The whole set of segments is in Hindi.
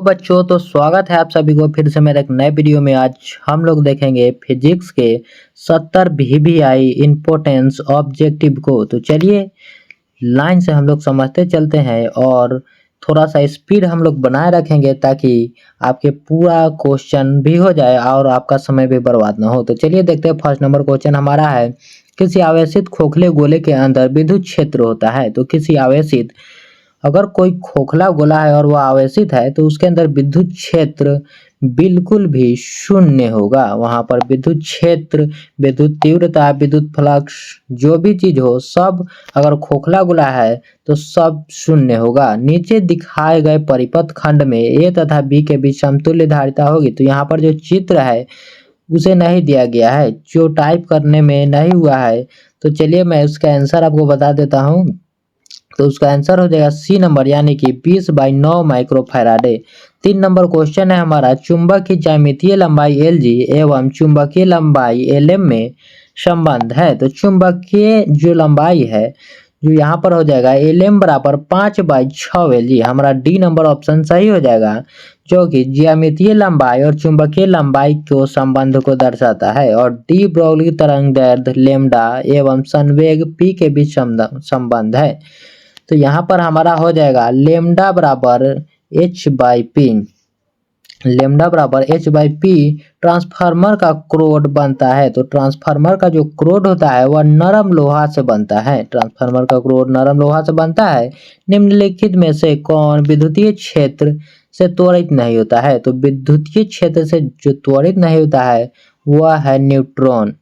बच्चों, तो स्वागत है आप सभी को फिर से मेरे एक नए वीडियो में। आज हम लोग देखेंगे फिजिक्स के 70 वीवीआई इम्पोर्टेंस ऑब्जेक्टिव को। तो चलिए लाइन से हम लोग समझते चलते हैं और थोड़ा सा स्पीड हम लोग बनाए रखेंगे ताकि आपके पूरा क्वेश्चन भी हो जाए और आपका समय भी बर्बाद ना हो। तो चलिए देखते हैं। फर्स्ट नंबर क्वेश्चन हमारा है, किसी आवेशित खोखले गोले के अंदर विद्युत क्षेत्र होता है। तो किसी आवेशित, अगर कोई खोखला गोला है और वह आवेशित है तो उसके अंदर विद्युत क्षेत्र बिल्कुल भी शून्य होगा। वहां पर विद्युत क्षेत्र, विद्युत तीव्रता, विद्युत फ्लक्स, जो भी चीज हो सब, अगर खोखला गोला है तो सब शून्य होगा। नीचे दिखाए गए परिपथ खंड में ए तथा बी के बीच समतुल्य धारिता होगी। तो यहाँ पर जो चित्र है उसे नहीं दिया गया है, जो टाइप करने में नहीं हुआ है। तो चलिए मैं उसका आंसर आपको बता देता हूँ। तो उसका आंसर हो जाएगा सी नंबर, यानी कि 20/9 माइक्रोफैराडे। 3 नंबर क्वेश्चन है हमारा, चुंबक की ज्यामितीय लंबाई एल जी एवं चुंबकीय लंबाई एल एम में संबंध है। तो चुंबकीय जो लंबाई है, जो यहाँ पर हो जाएगा एल एम बराबर 5/6 एल जी। हमारा डी नंबर ऑप्शन सही हो जाएगा, जो कि ज्यामितीय लंबाई और चुंबकीय लंबाई को संबंध को दर्शाता है। और डी ब्रोगली तरंग दैर्ध्य लेमडा एवं संवेग पी के बीच संबंध है। तो यहाँ पर हमारा हो जाएगा लेमडा बराबर एच बाई पी। लेमडा बराबर एच बाई पी ट्रांसफार्मर का क्रोड बनता है। तो ट्रांसफार्मर का जो क्रोड होता है वह नरम लोहा से बनता है। ट्रांसफार्मर का क्रोड नरम लोहा से बनता है। निम्नलिखित में से कौन विद्युतीय क्षेत्र से त्वरित नहीं होता है। तो विद्युतीय क्षेत्र से जो त्वरित नहीं होता है वह है न्यूट्रॉन,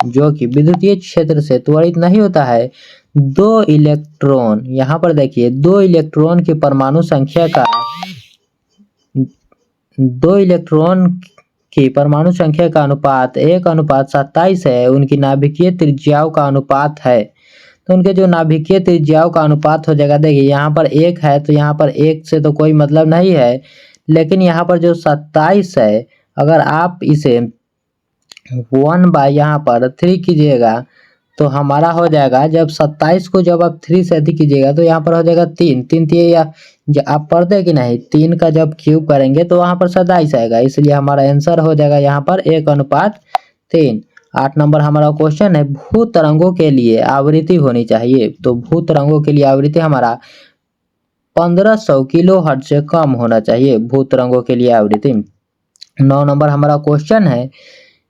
जो कि विद्युतीय क्षेत्र से त्वरित नहीं होता है। दो इलेक्ट्रॉन, यहाँ पर देखिए, दो इलेक्ट्रॉन की परमाणु संख्या का, दो इलेक्ट्रॉन की परमाणु संख्या का अनुपात 1:27 है। उनकी नाभिकीय त्रिज्याओं का अनुपात है। तो उनके जो नाभिकीय त्रिज्याओं का अनुपात हो जाएगा, देखिए यहाँ पर 1 है तो यहाँ पर 1 से तो कोई मतलब नहीं है, लेकिन यहाँ पर जो 27 है, अगर आप इसे 1/, यहाँ पर 3 कीजिएगा तो हमारा हो जाएगा, जब 27 को जब आप 3 से अधिक कीजिएगा तो यहाँ पर हो जाएगा 3 3 3, या आप पढ़ते कि नहीं, 3 का जब क्यूब करेंगे तो वहाँ पर 27 आएगा। इसलिए हमारा आंसर हो जाएगा यहाँ पर 1:3। 8 नंबर हमारा क्वेश्चन है, भू तरंगों के लिए आवृत्ति होनी चाहिए। तो भू तरंगों के लिए आवृत्ति हमारा 1500 किलोहर्ट्ज से कम होना चाहिए। भू तरंगों के लिए आवृत्ति। 9 नंबर हमारा क्वेश्चन है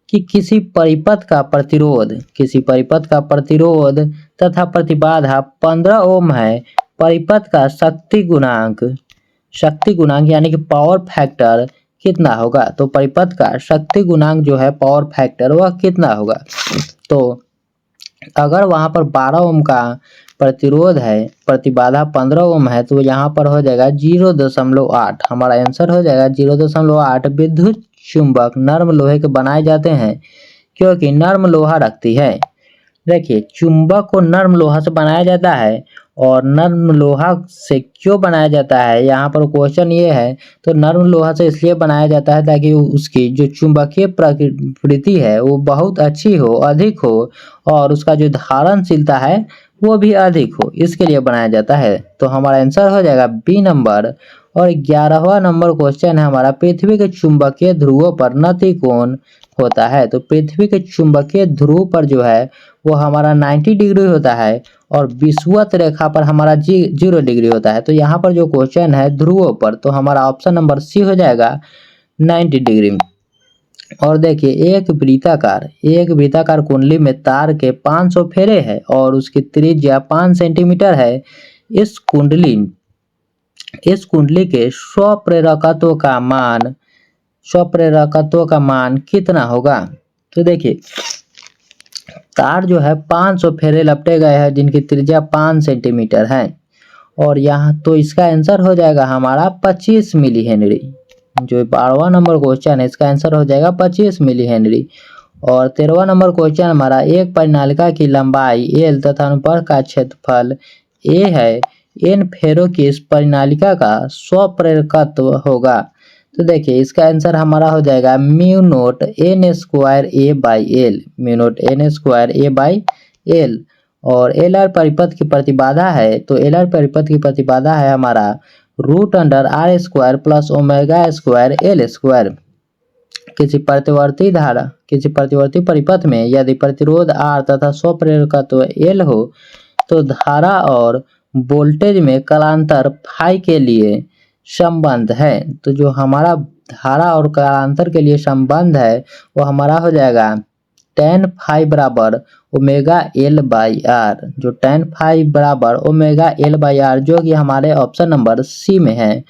कि किसी परिपथ का प्रतिरोध तथा प्रतिबाधा 15 ओम है। परिपथ का शक्ति गुणांक यानी कि पावर फैक्टर कितना होगा। तो परिपथ का शक्ति गुणांक जो है, पावर फैक्टर, वह कितना होगा। तो अगर वहां पर 12 ओम का प्रतिरोध है, प्रतिबाधा 15 ओम है, तो यहाँ पर हो जाएगा 0.8। हमारा आंसर हो जाएगा 0.8। विद्युत चुंबक नर्म लोहे के बनाए जाते हैं क्योंकि नर्म लोहा रखती है। देखिए, चुंबक को नर्म लोहा से बनाया जाता है, और नर्म लोहा से क्यों बनाया जाता है, यहाँ पर क्वेश्चन ये है। तो नर्म लोहा से इसलिए बनाया जाता है ताकि उसकी जो चुंबकीय प्रकृति है वो बहुत अच्छी हो, अधिक हो, और उसका जो धारणशीलता है वो भी अधिक हो, इसके लिए बनाया जाता है। तो हमारा आंसर हो जाएगा बी नंबर। और 11वां नंबर क्वेश्चन है हमारा, पृथ्वी के चुंबकीय ध्रुवों पर नति कोण होता है। तो पृथ्वी के चुंबकीय ध्रुव पर जो है वो हमारा 90 डिग्री होता है, और विषुवत रेखा पर हमारा 0 डिग्री होता है। तो यहाँ पर जो क्वेश्चन है ध्रुवों पर, तो हमारा ऑप्शन नंबर सी हो जाएगा 90 डिग्री। और देखिए, एक वृत्ताकार कुंडली में तार के 500 फेरे हैं और उसकी त्रिज्या 5 सेंटीमीटर है। इस कुंडली के स्वप्रेरकत्व का मान कितना होगा। तो देखिए, तार जो है 500 फेरे लपटे गए हैं जिनकी त्रिज्या 5 सेंटीमीटर है, और यहाँ तो इसका आंसर हो जाएगा हमारा 25 मिली हेनरी। जो 12वां नंबर क्वेश्चन है, इसका आंसर हो जाएगा 25 मिली हेनरी। और 13वां नंबर क्वेश्चन हमारा, एक परिनालिका की लंबाई एल तथा अनुप्रस्थ का क्षेत्रफल ए है। इन फेरों की इस परिनालिका का स्वप्रेरकत्व होगा। तो देखिए, इसका आंसर हमारा हो जाएगा mu naught N square A by L. Mu naught N square A by L. और एल आर परिपथ की प्रतिबाधा है, तो एल आर परिपथ की प्रतिबाधा है हमारा √r² प्लस ओमेगा² L²। किसी प्रतिवर्ती परिपथ में यदि प्रतिरोध R तथा स्वप्रेरकत्व L हो तो धारा और वोल्टेज में कालांतर फाई के लिए संबंध है। तो जो हमारा धारा और कालांतर के लिए संबंध है वो हमारा हो जाएगा tan फाई बराबर ओमेगा L/R, जो tan फाई बराबर ओमेगा L/R, जो कि हमारे ऑप्शन नंबर सी में है।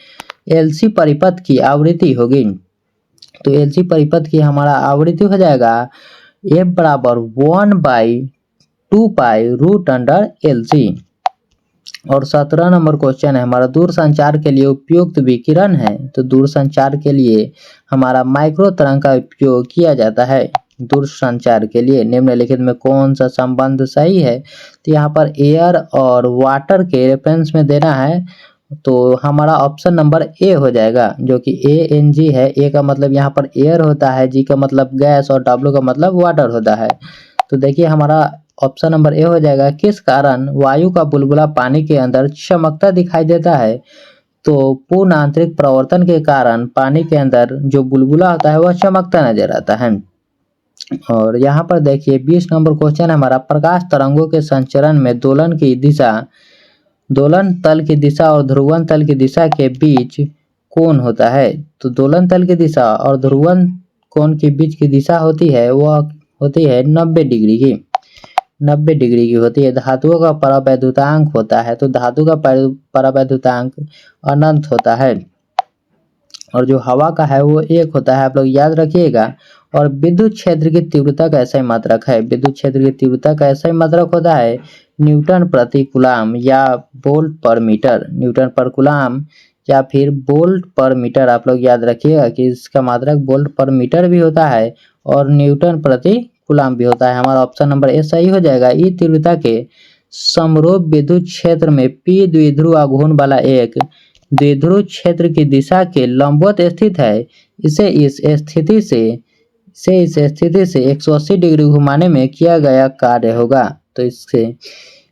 LC परिपथ की आवृत्ति होगी, तो LC परिपथ की हमारा आवृत्ति हो जाएगा F बराबर 1/2π√LC। और 17 नंबर क्वेश्चन है हमारा, दूर संचार के लिए उपयुक्त विकिरण है। तो दूर संचार के लिए हमारा माइक्रो तरंग का उपयोग किया जाता है। दूर संचार के लिए निम्नलिखित में कौन सा संबंध सही है? तो यहाँ पर एयर और वाटर के रेफरेंस में देना है, तो हमारा ऑप्शन नंबर ए हो जाएगा, जो कि ANG है। ए का मतलब यहाँ पर एयर होता है, जी का मतलब गैस और W का मतलब वाटर होता है। तो देखिए हमारा ऑप्शन नंबर ए हो जाएगा। किस कारण वायु का बुलबुला पानी के अंदर चमकता दिखाई देता है? तो पूर्ण आंतरिक प्रवर्तन के कारण पानी के अंदर जो बुलबुला होता है वह चमकता नजर आता है। और यहाँ पर देखिए 20 नंबर क्वेश्चन है हमारा, प्रकाश तरंगों के संचरण में दोलन तल की दिशा और ध्रुवन तल की दिशा के बीच कोण होता है। तो दोलन तल की दिशा और ध्रुवन कोण के बीच की दिशा होती है वह होती है 90 डिग्री की, 90 डिग्री की होती है। धातुओं का परावैद्युतांक होता है, तो धातु का परावैद्युतांक अनंत होता है। और जो हवा का है वो 1 होता है, आप लोग याद रखिएगा। और विद्युत क्षेत्र की तीव्रता का ऐसा मात्रक है, विद्युत क्षेत्र की तीव्रता का ऐसा मात्रक होता है न्यूटन प्रति कूलाम या वोल्ट पर मीटर, न्यूटन पर कूलाम या फिर वोल्ट पर मीटर। आप लोग याद रखिएगा कि इसका मात्रक वोल्ट पर मीटर भी होता है और न्यूटन प्रति कूलाम भी होता है। हमारा ऑप्शन नंबर ए सही हो जाएगा। ई तीव्रता के समरूप विद्युत क्षेत्र में P द्विध्रुव आघूर्ण वाला एक द्विध्रुव क्षेत्र की दिशा के लंबवत स्थित है। इसे इस स्थिति से 180 डिग्री घुमाने में किया गया कार्य होगा। तो इससे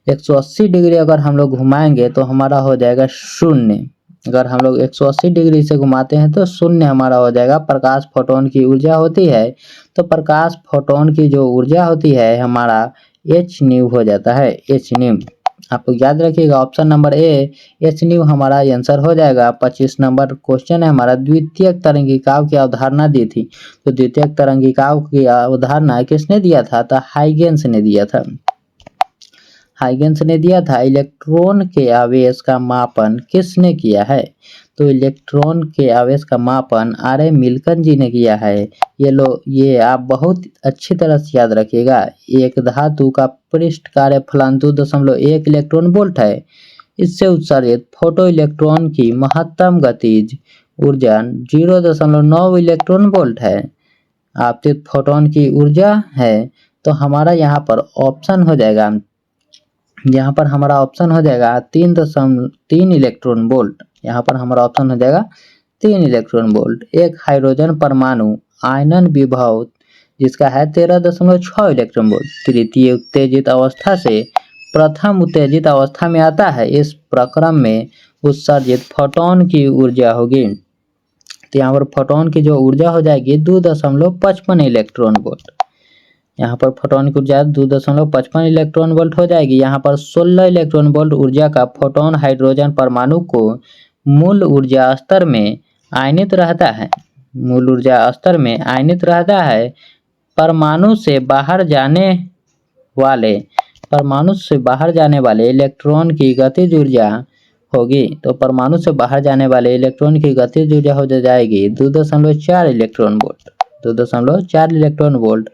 180 डिग्री अगर हम लोग घुमाएंगे तो हमारा हो जाएगा 0। अगर हम लोग 180 डिग्री से घुमाते हैं तो 0 हमारा हो जाएगा। प्रकाश फोटोन की ऊर्जा होती है, तो प्रकाश फोटोन की जो ऊर्जा होती है हमारा hν हो जाता है, hν। आप लोग याद रखिएगा ऑप्शन नंबर ए hν हमारा आंसर हो जाएगा। 25 नंबर क्वेश्चन है हमारा, द्वितीयक तरंगिकाओं की अवधारणा दी थी। तो द्वितीयक तरंगिकाओं की अवधारणा किसने दिया था? तो हाइगेंस ने दिया था, हाइगेंस ने दिया था। इलेक्ट्रॉन के आवेश का मापन किसने किया है? तो इलेक्ट्रॉन के आवेश का मापन R.A. मिल्कन जी ने किया है। ये आप बहुत अच्छी तरह से याद रखिएगा। एक धातु का पृष्ठ कार्यफलन 2.1 इलेक्ट्रॉन वोल्ट है। इससे उत्सर्जित फोटो इलेक्ट्रॉन की महत्तम गतिज ऊर्जा 0.9 इलेक्ट्रॉन वोल्ट है। आपतित फोटोन की ऊर्जा है। तो हमारा यहाँ पर ऑप्शन हो जाएगा, यहाँ पर हमारा ऑप्शन हो जाएगा 3.3 इलेक्ट्रॉन वोल्ट। यहाँ पर हमारा ऑप्शन हो जाएगा 3 इलेक्ट्रॉन वोल्ट। एक हाइड्रोजन परमाणु आयनन विभव जिसका है 13.6 इलेक्ट्रॉन वोल्ट तृतीय उत्तेजित अवस्था से प्रथम उत्तेजित अवस्था में आता है। इस प्रक्रम में उत्सर्जित फोटोन की ऊर्जा होगी, तो यहाँ पर फोटोन की जो ऊर्जा हो जाएगी 2.55 इलेक्ट्रॉन वोल्ट। यहाँ पर फोटोन की ऊर्जा 2.55 इलेक्ट्रॉन वोल्ट हो जाएगी। यहाँ पर 16 इलेक्ट्रॉन वोल्ट ऊर्जा का फोटोन हाइड्रोजन परमाणु को मूल ऊर्जा स्तर में आयनित रहता है, मूल ऊर्जा स्तर में आयनित रहता है। परमाणु से बाहर जाने वाले इलेक्ट्रॉन की गतिज ऊर्जा होगी, तो परमाणु से बाहर जाने वाले इलेक्ट्रॉन की गतिज ऊर्जा हो जाएगी 2.4 इलेक्ट्रॉन वोल्ट, 2.4 इलेक्ट्रॉन वोल्ट।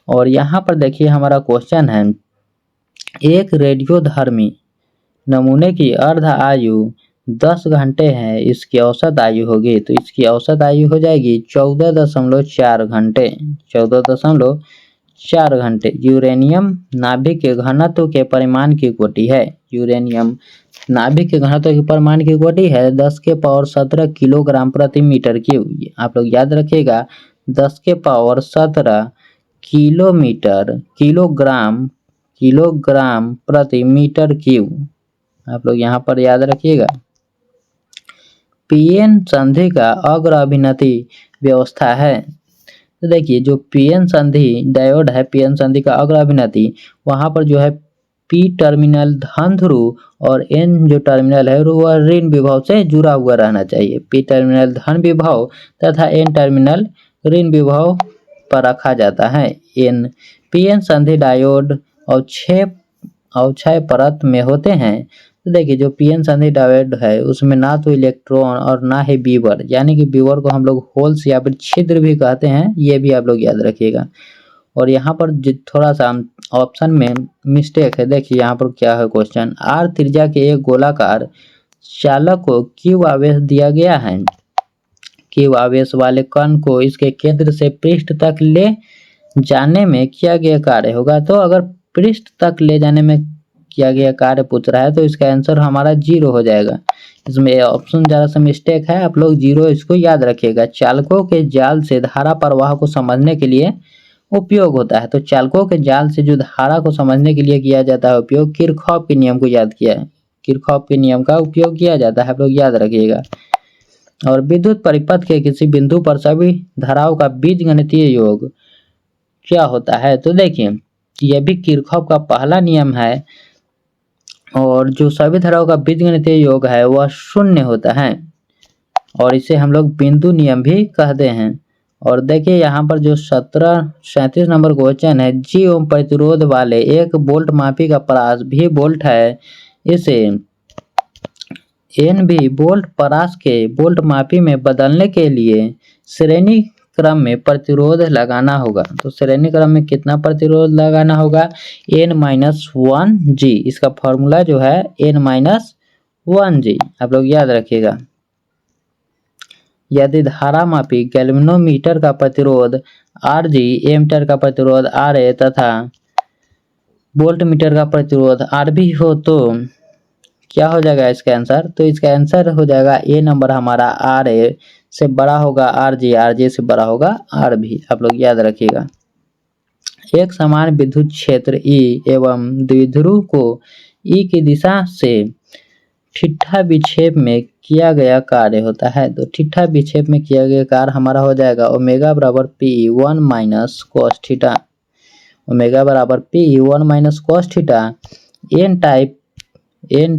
और यहाँ पर देखिए हमारा क्वेश्चन है, एक रेडियोधर्मी नमूने की अर्ध आयु 10 घंटे है, इसकी औसत आयु होगी, तो इसकी औसत आयु हो जाएगी 14.4 घंटे, 14.4 घंटे। यूरेनियम नाभिक के घनत्व के परिमाण की कोटि है, यूरेनियम नाभिक के घनत्व के परिमाण की कोटि है 10⁻17 किलोग्राम प्रति मीटर क्यूब। आप लोग याद रखिएगा 10⁻17 किलोग्राम प्रति मीटर क्यूब। आप लोग यहाँ पर याद रखिएगा पीएन संधि का अग्र अभिनति व्यवस्था है। तो देखिए जो पीएन संधि डायोड है, पीएन संधि का अग्र अभिनति, वहां पर जो है पी टर्मिनल धन ध्रुव और एन जो टर्मिनल है वह ऋण विभव से जुड़ा हुआ रहना चाहिए। पी टर्मिनल धन विभव तथा एन टर्मिनल ऋण विभव पर रखा जाता है। एन पीएन संधि डायोड अवक्षय परत में होते हैं। तो देखिए जो पीएन संधि डायोड है उसमें ना तो इलेक्ट्रॉन और ना ही बीवर, यानी कि बीवर को हम लोग होल्स या फिर छिद्र भी कहते हैं, ये भी आप लोग याद रखिएगा। और यहाँ पर थोड़ा सा ऑप्शन में मिस्टेक है, देखिए यहाँ पर क्या है क्वेश्चन, आर त्रिज्या के एक गोलाकार चालक को क्यू आवेश दिया गया है। क्यू आवेश वाले कण को इसके केंद्र से पृष्ठ तक ले जाने में किया गया कार्य होगा। तो अगर पृष्ठ तक ले जाने में किया गया कार्य पूछ रहा है तो इसका आंसर हमारा 0 हो जाएगा। इसमें ऑप्शन जरा सा मिस्टेक है, आप लोग 0 इसको याद रखिएगा। चालकों के जाल से धारा प्रवाह को समझने के लिए उपयोग होता है। तो चालकों के जाल से जो धारा को समझने के लिए किया जाता है उपयोग, किरचॉफ के नियम को याद किया है, किरचॉफ के नियम का उपयोग किया जाता है, आप लोग याद रखिएगा। और विद्युत परिपथ के किसी बिंदु पर सभी धाराओं का बीजगणितीय योग क्या होता है। तो देखिए यह भी किरचॉफ का पहला नियम है, और जो सभी धाराओं का बीजगणितीय योग है वह 0 होता है, और इसे हम लोग बिंदु नियम भी कहते हैं। और देखिए यहाँ पर जो 37 नंबर क्वेश्चन है, जी ओम प्रतिरोध वाले एक वोल्ट मापी का परास भी वोल्ट है, इसे एन भी वोल्ट परास के वोल्ट मापी में बदलने के लिए श्रेणी क्रम में प्रतिरोध लगाना होगा। तो श्रेणी क्रम में कितना प्रतिरोध लगाना होगा, n-1g, इसका फॉर्मूला जो है n-1g, आप लोग याद रखिएगा। यदि धारा मापी गैल्वेनोमीटर का प्रतिरोध Rg, एमीटर का प्रतिरोध Ra तथा वोल्टमीटर का प्रतिरोध Rb हो तो क्या हो जाएगा इसका आंसर, तो इसका आंसर हो जाएगा ए नंबर हमारा Ra से बड़ा होगा Rg, Rg से बड़ा होगा Rb, आप लोग याद रखिएगा। एक समान विद्युत क्षेत्र E एवं द्विध्रुव को E की दिशा से ठिठ्ठा विक्षेप में किया गया कार्य होता है। तो ठिठ्ठा विक्षेप में किया गया कार्य हमारा हो जाएगा ओमेगा बराबर P1 minus cos theta, omega बराबर P1 minus cos theta. N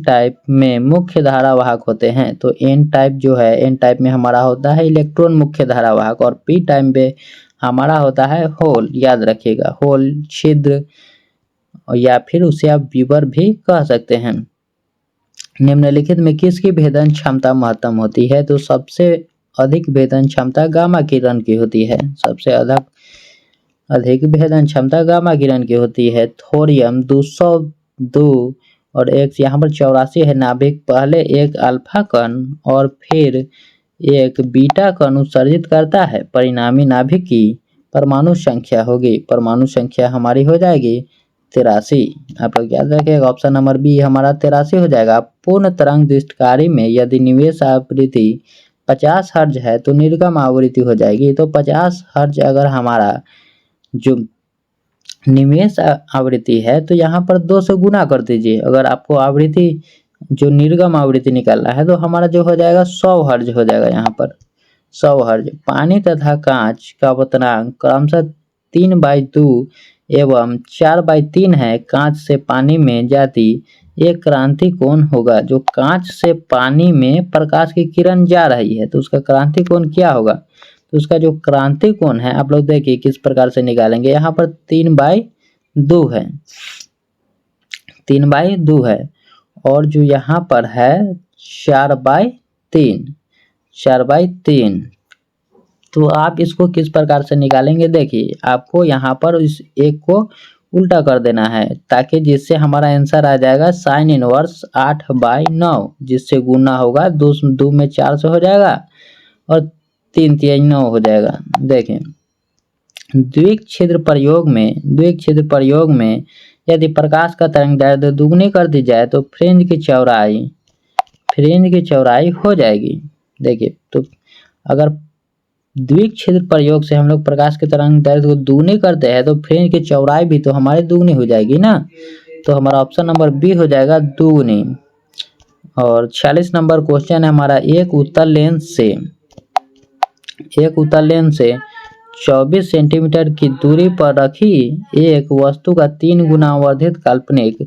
type में मुख्य धारावाहक होते हैं। तो एन टाइप जो है, एन टाइप में हमारा होता है इलेक्ट्रॉन मुख्य धारावाहक, और पी टाइप में हमारा होता है होल, याद रखिएगा, होल छिद्र, या फिर उसे आप बीवर भी कह सकते हैं। निम्नलिखित में किसकी भेदन क्षमता महत्तम होती है, तो सबसे अधिक भेदन क्षमता गामा किरण की होती है, सबसे अधिक भेदन क्षमता गामा किरण की होती है। थोरियम 202 और एक यहाँ पर 84 है नाभिक, पहले एक अल्फा कण और फिर एक बीटा कण उत्सर्जित करता है, परिणामी नाभिक की परमाणु संख्या होगी, परमाणु संख्या हमारी हो जाएगी 83, आप लोग याद रखिएगा, ऑप्शन नंबर बी हमारा 83 हो जाएगा। पूर्ण तरंग दृष्टिकारी में यदि निवेश आवृत्ति 50 हर्ज है तो निर्गम आवृत्ति हो जाएगी। तो 50 हर्ज अगर हमारा जो निवेश आवृत्ति है तो यहाँ पर 2 से गुना कर दीजिए, अगर आपको आवृत्ति जो निर्गम आवृत्ति निकालना है तो हमारा जो हो जाएगा 100 हर्ज हो जाएगा, यहाँ पर 100 हर्ज। पानी तथा कांच का अपतनांक क्रमशः 3/2 एवं 4/3 है। कांच से पानी में जाती एक क्रांति कोण होगा, जो कांच से पानी में प्रकाश की किरण जा रही है तो उसका क्रांति कोण क्या होगा, तो उसका जो क्रांति कोण है आप लोग देखिए किस प्रकार से निकालेंगे। यहाँ पर 3/2 है, 3/2 है, और जो यहाँ पर है 4/3, 4/3। तो आप इसको किस प्रकार से निकालेंगे, देखिए आपको यहाँ पर इस एक को उल्टा कर देना है, ताकि जिससे हमारा आंसर आ जाएगा साइन इनवर्स 8/9, जिससे गुना होगा 2 में 4 से हो जाएगा और 3 3 9 हो जाएगा। देखें द्विक छिद्र प्रयोग में यदि प्रकाश का तरंगदैर्घ्य दुगनी कर दी जाए तो फ्रिंज की चौड़ाई हो जाएगी। देखिए तो अगर द्विक छिद्र प्रयोग से हम लोग प्रकाश के तरंगदैर्घ्य को दुगनी करते हैं तो फ्रिंज की चौड़ाई भी तो हमारी दुगनी हो जाएगी ना, तो हमारा ऑप्शन नंबर बी हो जाएगा दुगनी। और 46 नंबर क्वेश्चन है हमारा, एक उत्तल लेंस से 24 सेंटीमीटर की दूरी पर रखी एक वस्तु का 3 गुना वर्धित काल्पनिक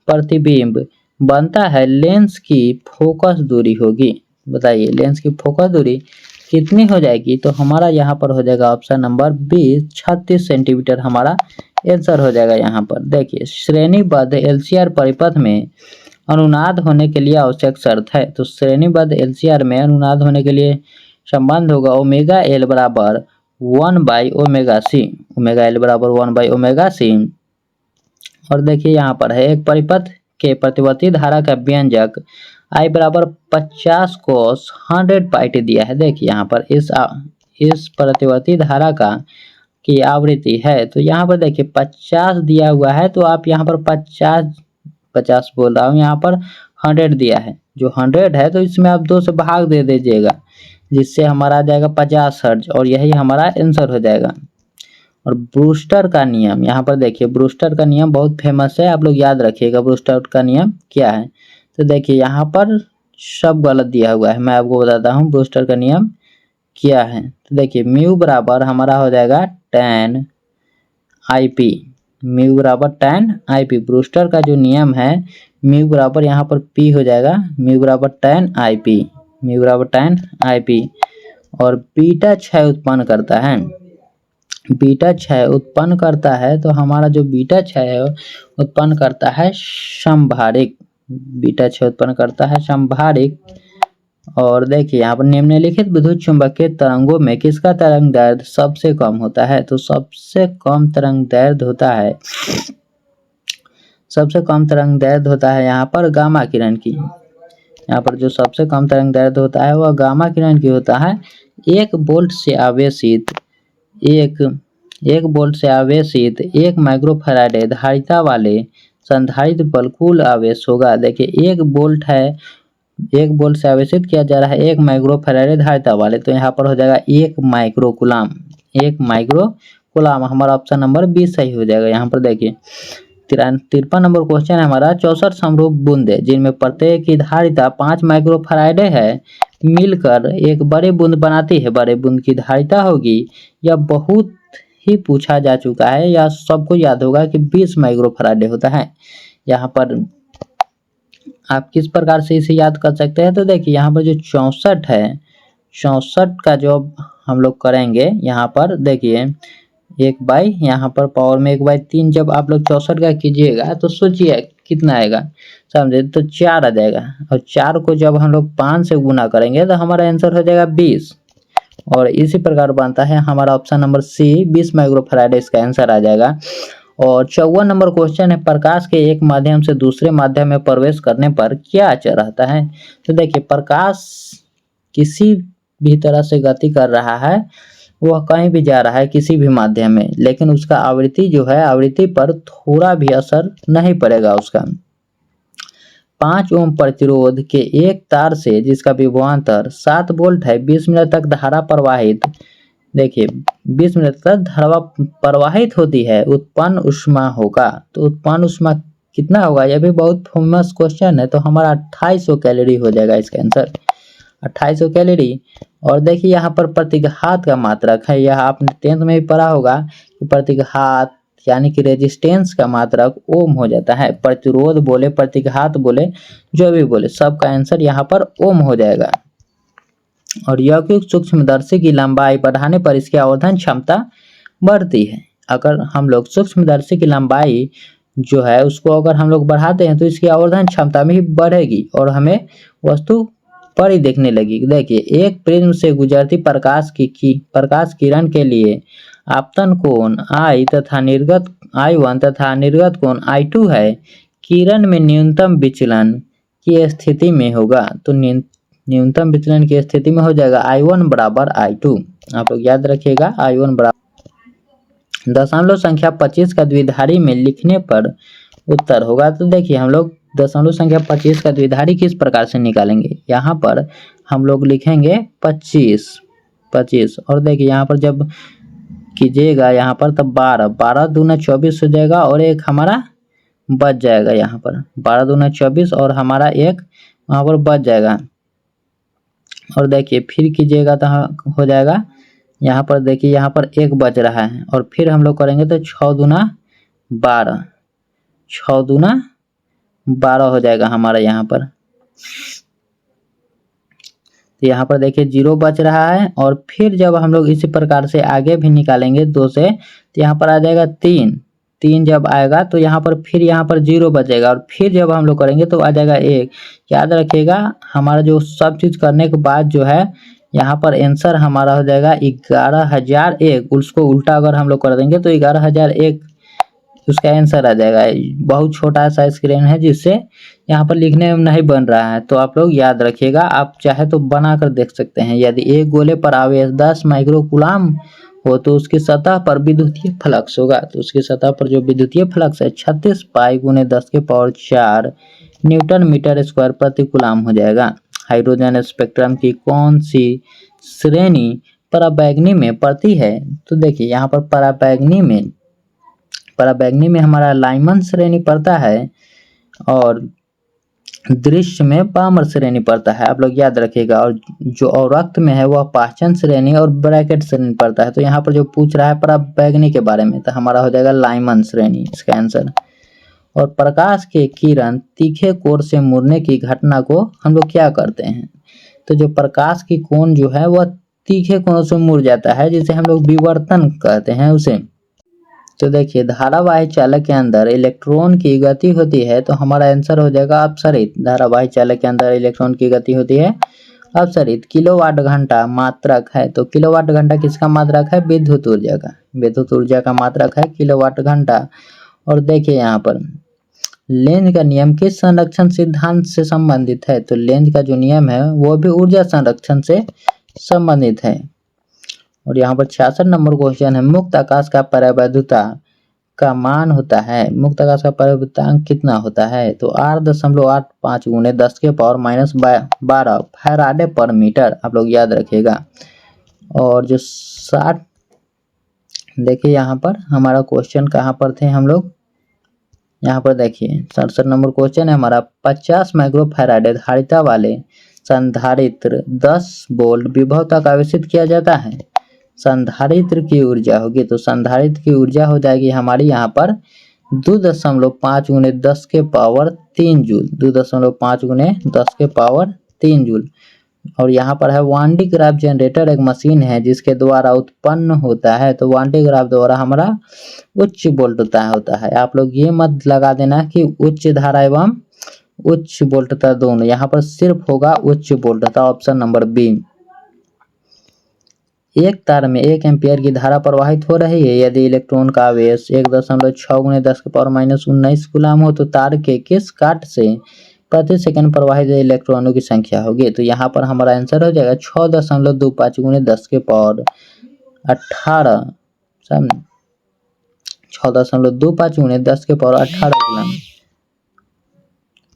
प्रतिबिंब बनता है, लेंस की फोकस दूरी होगी। बताइए लेंस की फोकस दूरी कितनी हो जाएगी? तो हमारा यहाँ पर हो जाएगा ऑप्शन नंबर बी 36 सेंटीमीटर हमारा आंसर हो जाएगा। यहाँ पर देखिए श्रेणीबद्ध एलसीआर परिपथ में अनुनाद होने के लिए आवश्यक शर्त है। तो श्रेणीबद्ध एलसीआर में अनुनाद होने के लिए संबंध होगा ओमेगा एल बराबर 1/ओमेगा सी, ओमेगा एल बराबर 1/ओमेगा सी। और देखिए यहाँ पर है एक परिपथ के प्रतिवर्ती धारा का व्यंजक I बराबर 50 cos 100 पाई दिया है। देखिए यहाँ पर इस प्रतिवर्ती धारा का की आवृत्ति है, तो यहाँ पर देखिए 50 दिया हुआ है, तो आप यहाँ पर 50 बोल रहा हूँ, यहाँ पर 100 दिया है, जो 100 है तो इसमें आप 2 से भाग दे दीजिएगा, जिससे हमारा आ जाएगा 50 हर्ट्ज और यही हमारा आंसर हो जाएगा। और ब्रूस्टर का नियम, यहाँ पर देखिए ब्रूस्टर का नियम बहुत फेमस है, आप लोग याद रखिएगा ब्रूस्टर का नियम क्या है। तो देखिए यहाँ पर सब गलत दिया हुआ है, मैं आपको बताता हूँ ब्रूस्टर का नियम क्या है। तो देखिए म्यू बराबर हमारा हो जाएगा tan IP, म्यू बराबर tan IP। ब्रूस्टर का जो नियम है म्यू बराबर यहाँ पर P हो जाएगा, म्यू बराबर tan IP, म्यू बराबर tan IP। और बीटा क्षय उत्पन्न करता है, बीटा क्षय उत्पन्न करता है, तो हमारा जो बीटा क्षय उत्पन्न करता है संभारिक, बीटा क्षय उत्पन्न करता है संभारिक। और देखिए यहाँ पर निम्नलिखित विद्युत चुंबकीय तरंगों में किसका तरंग दैर्ध्य सबसे कम होता है? तो सबसे कम तरंग दैर्ध्य होता है, सबसे कम तरंग दैर्ध्य होता है यहाँ पर गामा किरण की। यहाँ पर जो सबसे कम तरंग दैर्ध्य होता है वह गामा किरण की होता है। एक बोल्ट से आवेशित 1 माइक्रोफैराडे धारिता वाले संधारित्र पर कुल आवेश होगा। देखिए एक बोल्ट से आवेशित किया जा रहा है 1 माइक्रोफैराडे धारिता वाले, तो यहाँ पर हो जाएगा 1 माइक्रोकुलाम, 1 माइक्रोकुलाम। हमारा ऑप्शन नंबर 20 सही हो जाएगा। यहाँ पर देखिए 53 नंबर क्वेश्चन है हमारा, 64 समरूप बूंदे जिनमें प्रत्येक की धारिता 5 माइक्रोफैराडे है मिलकर एक बड़े बूंद बनाती है, बड़े बूंद की धारिता होगी। यह बहुत ही पूछा जा चुका है, या सबको याद होगा कि 20 माइक्रोफैराडे होता है। यहाँ पर आप किस प्रकार से इसे याद कर सकते हैं? तो देखिए यहाँ पर जो 64 है, 64 का जो हम लोग करेंगे यहाँ पर देखिए 1/, यहाँ पर पावर में 1/3, जब आप लोग 64 का कीजिएगा तो सोचिए कितना आएगा, समझे, तो 4 आ जाएगा। और 4 को जब हम लोग 5 से गुना करेंगे तो हमारा आंसर हो जाएगा 20। और इसी प्रकार बनता है हमारा ऑप्शन नंबर सी 20 माइक्रोफैराडे इसका आंसर आ जाएगा। और 54 नंबर क्वेश्चन है, प्रकाश के एक माध्यम से दूसरे माध्यम में प्रवेश करने पर क्या अचर रहता है? तो देखिए प्रकाश किसी भी तरह से गति कर रहा है, वह कहीं भी जा रहा है किसी भी माध्यम में, लेकिन उसका आवृत्ति जो है, आवृत्ति पर थोड़ा भी असर नहीं पड़ेगा उसका। 5 ओम प्रतिरोध के एक तार से जिसका विभवांतर 7 वोल्ट है 20 मिनट तक धारा प्रवाहित, देखिए 20 मिनट तक धारा प्रवाहित होती है, उत्पन्न ऊष्मा होगा। तो उत्पन्न ऊष्मा कितना होगा? यह भी बहुत फेमस क्वेश्चन है, तो हमारा 2800 कैलोरी हो जाएगा इसका आंसर, 2800 कैलोरी। और देखिए यहाँ पर प्रतिघात का मात्रक है, यह आपने 10th में भी पढ़ा होगा कि प्रतिघात यानी कि रेजिस्टेंस का मात्रक ओम हो जाता है। प्रतिरोध बोले, प्रतिघात बोले, जो भी बोले, सबका आंसर यहाँ पर ओम हो जाएगा। और यौगिक सूक्ष्मदर्शी की लंबाई बढ़ाने पर इसकी आवर्धन क्षमता बढ़ती है। अगर हम लोग सूक्ष्मदर्शी की लंबाई जो है उसको अगर हम लोग बढ़ाते हैं तो इसकी आवर्धन क्षमता भी बढ़ेगी और हमें वस्तु बड़ी दिखने लगेगी। देखिए एक प्रिज्म से गुजरती प्रकाश किरण के लिए आपतन कोण I तथा निर्गत I1 तथा निर्गत कोण I2 है, किरण में न्यूनतम विचलन की स्थिति में होगा। तो न्यूनतम विचलन की स्थिति में हो जाएगा I1 बराबर I2। आप लोग याद रखिएगा I1 बराबर दशमलव संख्या 25 का द्विधारी में लिखने पर उत्तर होगा। तो देखिए हम लोग दशमलव संख्या 25 का द्विधारी किस प्रकार से निकालेंगे? यहाँ पर हम लोग लिखेंगे 25 और देखिए यहाँ पर जब कीजिएगा यहाँ पर तब 12 दूना 24 हो जाएगा और एक हमारा बच जाएगा। यहाँ पर 12 दूना 24 और हमारा एक वहाँ पर बच जाएगा। और देखिए फिर कीजिएगा तो हो जाएगा, यहाँ पर देखिए यहाँ पर 1 बच रहा है और फिर हम लोग करेंगे तो 6 दूना 12, 6 दूना 12 हो जाएगा हमारा यहाँ पर। तो यहाँ पर देखिए 0 बच रहा है और फिर जब हम लोग इसी प्रकार से आगे भी निकालेंगे 2 से तो यहाँ पर आ जाएगा 3, 3 जब आएगा तो यहाँ पर फिर यहाँ पर 0 बचेगा और फिर जब हम लोग करेंगे तो आ जाएगा 1। याद रखिएगा हमारा जो सब चीज़ करने के बाद जो है यहाँ पर आंसर हमारा हो जाएगा 11,001। उसको उल्टा अगर हम लोग कर देंगे तो 11,001 उसका आंसर आ जाएगा। बहुत छोटा सा स्क्रीन है जिससे यहाँ पर लिखने में नहीं बन रहा है, तो आप लोग याद रखिएगा। आप चाहे तो बना कर देख सकते हैं। यदि एक गोले पर आवेश 10 माइक्रोकूलाम हो तो उसकी सतह पर विद्युतीय फ्लक्स होगा। तो उसकी सतह पर जो विद्युतीय फ्लक्स है 36 पाई गुने 10 के पावर 4 न्यूटन मीटर स्क्वायर प्रति कूलाम हो जाएगा। हाइड्रोजन स्पेक्ट्रम की कौन सी श्रेणी पराबैंगनी में पड़ती है? तो देखिए यहाँ पर पराबैंगनी में हमारा लाइमन श्रेणी पड़ता है और दृश्य में पामर श्रेणी पड़ता है। आप लोग याद रखिएगा। और जो अवरक्त में है वह पाचन श्रेणी और ब्रैकेट श्रेणी पड़ता है। तो यहाँ पर जो पूछ रहा है पराबैंगनी के बारे में तो हमारा हो जाएगा लाइमन श्रेणी इसका आंसर। और प्रकाश के किरण तीखे कोण से मुड़ने की घटना को हम लोग क्या करते हैं? तो जो प्रकाश की कोण जो है वह तीखे कोणों से मुड़ जाता है जिसे हम लोग विवर्तन कहते हैं उसे। तो देखिए धारावाही चालक के अंदर इलेक्ट्रॉन की गति होती है तो हमारा आंसर हो जाएगा अपसरित। धारावाही चालक के अंदर इलेक्ट्रॉन की गति होती है अपसरित। किलोवाट घंटा मात्रक है तो किलोवाट घंटा किसका मात्रक है? विद्युत ऊर्जा का। विद्युत ऊर्जा का मात्रक है किलोवाट घंटा। और देखिए यहाँ पर लेंज का नियम किस संरक्षण सिद्धांत से संबंधित है? तो लेंज का जो नियम है वो भी ऊर्जा संरक्षण से संबंधित है। और यहाँ पर 66 नंबर क्वेश्चन है, मुक्त आकाश का परावैद्युता का मान होता है, मुक्त आकाश का परावैद्युतांक कितना होता है? तो 8.85 गुने 10 के पावर -12 फैराडे पर मीटर। आप लोग याद रखिएगा। और जो 60 देखिए यहाँ पर हमारा क्वेश्चन कहाँ पर थे हम लोग, यहाँ पर देखिए 67 नंबर क्वेश्चन है हमारा। 50 माइक्रो फैराडे धारिता वाले संधारित्र 10 वोल्ट विभव तक आवेशित किया जाता है। संधारित्र की ऊर्जा होगी तो संधारित्र की ऊर्जा हो जाएगी हमारी यहाँ पर 2.5 गुने 10 के पावर 3 जूल। 2.5 गुने 10 के पावर 3 जूल। और यहाँ पर है वान डी ग्राफ जनरेटर एक मशीन है जिसके द्वारा उत्पन्न होता है। तो वान डी ग्राफ द्वारा हमारा उच्च वोल्टता होता है। आप लोग ये मत लगा देना कि उच्च धारा एवं उच्च वोल्टता दोनों, यहाँ पर सिर्फ होगा उच्च वोल्टता। Option number B. एक तार में 1 एम्पियर की धारा प्रवाहित हो रही है। यदि इलेक्ट्रॉन का आवेश 1.6 गुने 10 के पावर -19 कूलाम हो तो तार के किस काट से प्रति सेकंड प्रवाहित इलेक्ट्रॉनों की संख्या होगी? तो यहाँ पर हमारा आंसर हो जाएगा 6.25 गुने 10 के पावर 18। 6.25 गुने 10 के पावर 18 कूलाम।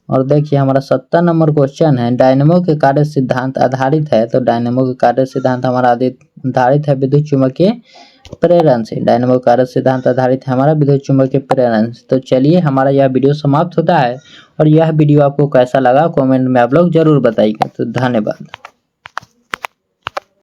और देखिए हमारा 70 नंबर क्वेश्चन है, डायनेमो के कार्य सिद्धांत आधारित है। तो डायनेमो के कार्य सिद्धांत हमारा आधारित है विद्युत चुम्बकीय प्रेरण से। डायनेमो कार्य सिद्धांत आधारित है हमारा विद्युत चुम्बकीय प्रेरण से। तो चलिए हमारा यह वीडियो समाप्त होता है। और यह वीडियो आपको कैसा लगा कमेंट में आप लोग जरूर बताइएगा। तो धन्यवाद।